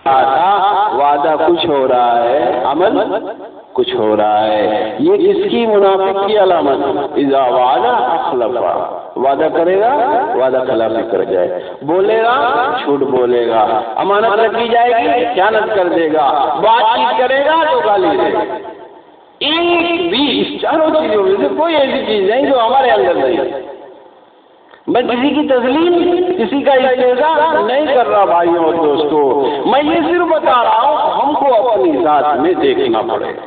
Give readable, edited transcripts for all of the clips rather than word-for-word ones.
وعدہ کچھ ہو رہا ہے، عمل کچھ ہو رہا ہے۔ یہ کس کی منافق کی علامت؟ اذا وعدہ اخلفا، وعدہ کرے گا وعدہ خلافی کر جائے، بولے گا جھوٹ بولے گا، امانت رکھی جائے گی خیانت کر دے گا، بات چیت کرے گا تو گالی دے گا۔ ایک بھی اس چاروں چیزوں میں سے کوئی ایسی چیز نہیں جو ہمارے اندر نہیں ہے۔ میں کسی کی تسلیم، کسی کا استحضاء نہیں کر رہا بھائیوں اور دوستوں، میں یہ صرف بتا رہا ہوں ہم کو اپنی ذات میں دیکھنا پڑے گا،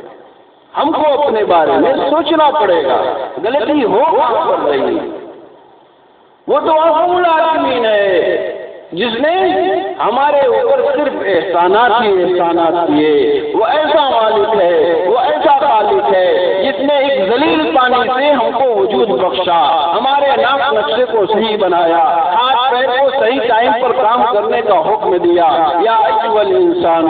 ہم کو اپنے بارے میں سوچنا پڑے گا، غلطی ہو کہاں پر رہی۔ وہ تو ارحم الراحمین ہے جس نے ہمارے اوپر صرف احسانات ہی احسانات کیے۔ وہ ایسا مالک ہے، وہ ایسا خالق ہے جس نے ایک ذلیل پانی سے ہم کو وجود بخشا، ہمارے ناک نقشے کو صحیح بنایا، ہاتھ پیر کو صحیح ٹائم پر کام کرنے کا حکم دیا۔ یا ایھا الانسان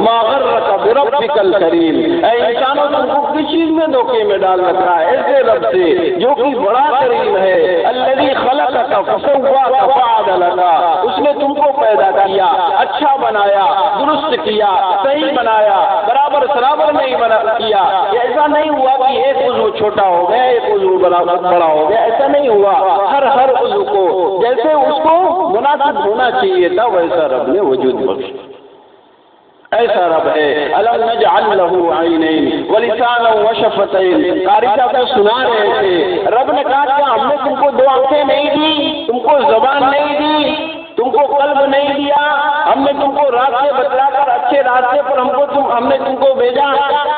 ما غرک بربک الکریم، اے انسانوں تم کو کس چیز میں دھوکے میں ڈال رکھا ہے؟ ایسے رب سے جو کہ بڑا کریم ہے، الذی خلقک فسواک فعدلک، اس نے تم کو پیدا کیا، اچھا بنایا، درست کیا، صحیح بنایا، برابر سرابر نہیں بنا کیا۔ ایسا نہیں ہوا کہ ایک عضو چھوٹا ہو گیا ایک عضو برابر بڑا ہو گیا، ایسا نہیں ہوا۔ ہر عضو کو جیسے اس کو مناسب ہونا چاہیے تھا ویسا رب نے وجود بخشا۔ ایسا رب ہے۔ الم نجعل له عینین ولسانا وشفتین، قاری صاحب سنا رہے تھے، رب نے کہا کہ ہم نے تم کو دو آنکھیں نہیں دی، تم کو زبان نہیں دی، تم کو قلب نہیں دیا، ہم نے تم کو راستے بتلا کر اچھے راستے پر ہم نے تم کو بھیجا۔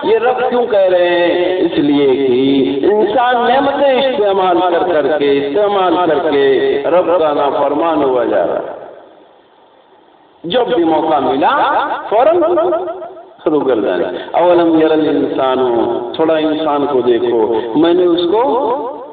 یہ رب کیوں کہہ رہے ہیں؟ اس لیے کہ انسان نعمتیں استعمال کر کے رب کا نافرمان ہوا جا رہا ہے۔ جب بھی موقع ملا فوراً شروع کر دینا۔ اولم یر الانسان، تھوڑا انسان کو دیکھو، میں نے اس کو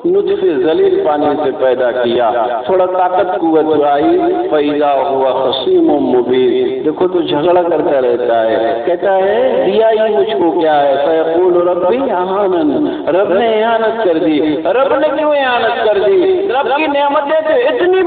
نطفے ذلیل پانی سے پیدا کیا، تھوڑا طاقت قوت آئی، فَإِذَا هُوَ خَصِيمٌ مُّبِينٌ، دیکھو تو جھگڑا کرتا رہتا ہے، کہتا ہے دیا ہی مجھ کو کیا ہے، فَيَقُولُ رَبِّي أَهَانَنِ، رب نے اہانت کر دی۔ رب نے کیوں اہانت کر دی؟ رب کی نعمتیں تو اتنی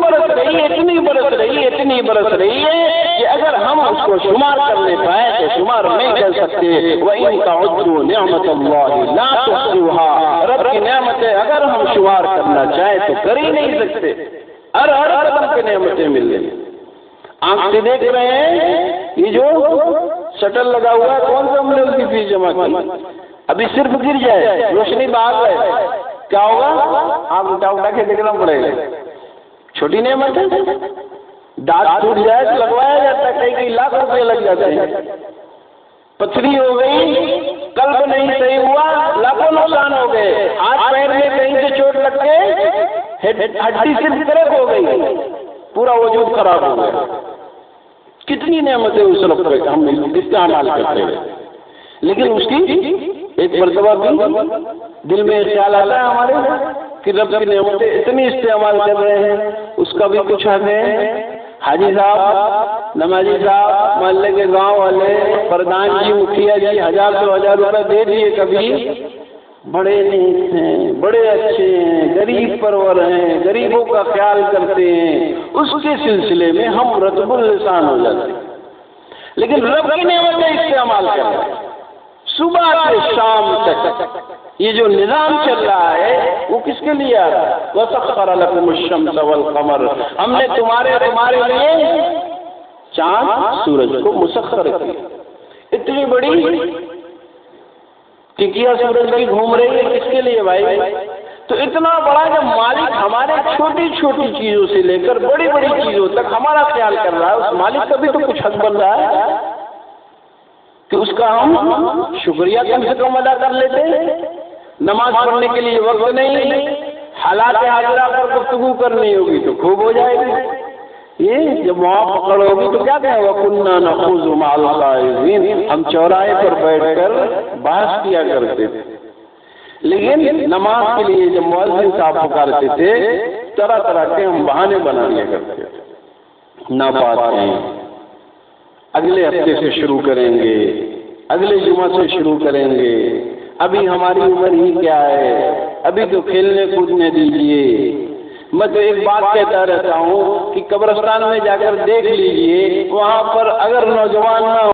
برس رہی ہے کہ اگر ہم اس کو شمار کرنے پائیں تو شمار نہیں کر سکتے۔ وَإِن تَعُدُّوا نِعْمَةَ اللَّهِ لَا تُحْصُوهَا، رب کی نعمتیں اگر ہم شمار کرنا چاہیں تو کر ہی نہیں سکتے۔ ہر قسم کی نعمتیں مل رہی۔ آنکھ سے دیکھ رہے ہیں، یہ جو شٹل لگا ہوا ہے کون سا ہم نے اس کی فیس جمع کی؟ ابھی صرف گر جائے، روشنی باہر ہے، کیا ہوگا؟ آنکھ اٹھا کے دیکھنا پڑے گا۔ چھوٹی نعمت ہے، دانت ٹوٹ جائے تو لگوایا جاتا ہے، کئی لاکھ روپے لگ جاتے ہیں۔ پتھری ہو گئی، قلب نہیں صحیح ہوا، لاکھوں نقصان ہو گئے۔ ہاتھ پیر میں کہیں سے چوٹ لگ کے ہڈی صرف کریک ہو گئی، پورا وجود خراب ہو گیا۔ کتنی نعمتیں اس رب پہ ہم استعمال کرتے ہیں، لیکن اس کی ایک مرتبہ بھی دل میں خیال آتا ہے ہمارے کہ رب کی نعمتیں اتنی استعمال کر رہے ہیں، اس کا بھی کچھ حق ہے۔ حاجی صاحب، نمازی صاحب، محلے کے گاؤں والے، پردھان جی، مکھیا جی 1000 2000 روپے دے دیے، کبھی بڑے نیک ہیں، بڑے اچھے ہیں، غریب پرور ہیں، غریبوں کا خیال کرتے ہیں، اس کے سلسلے میں ہم رطب اللسان ہو جاتے ہیں۔ لیکن رب کی نعمتیں استعمال کر رہے ہیں، صبح سے شام تک یہ جو نظام چل رہا ہے وہ کس کے لیے آ رہا ہے؟ وَسَخَّرَ لَكُمُ الشَّمْسَ وَالْقَمَرَ، ہم نے تمہارے لیے چاند سورج کو مسخر کیا۔ اتنی بڑی ٹکیا سورج کی گھوم رہی ہے کس کے لیے بھائی؟ تو اتنا بڑا جب مالک ہمارے چھوٹی چھوٹی چیزوں سے لے کر بڑی بڑی چیزوں تک ہمارا خیال کر رہا ہے، اس مالک کا بھی تو کچھ حق بن رہا ہے کہ اس کا ہم شکریہ کم سے کم ادا کر لیتے ہیں۔ نماز پڑھنے کے لیے وقت نہیں، حالات حاضرہ پر گفتگو کرنی ہوگی تو خوب ہو جائے گی۔ یہ جب وہاں پکڑ ہوگی تو کیا کہیں؟ وَكُنَّا نَخُوضُ مَعَ الْخَائِضِينَ، ہم چوراہے پر بیٹھ کر بحث کیا کرتے تھے۔ لیکن نماز کے لیے جب مؤذن صاحب پکارتے تھے طرح طرح کے ہم بہانے بنا لیا کرتے تھے، ناپاک ہیں، اگلے ہفتے سے شروع کریں گے، اگلے جمعہ سے شروع کریں گے، ابھی ہماری عمر ہی کیا ہے، ابھی تو کھیلنے کودنے دیجیے، میں تو ایک بات کہتا رہتا ہوں کہ قبرستان میں جا کر دیکھ لیجئے، وہاں پر اگر نوجوان نہ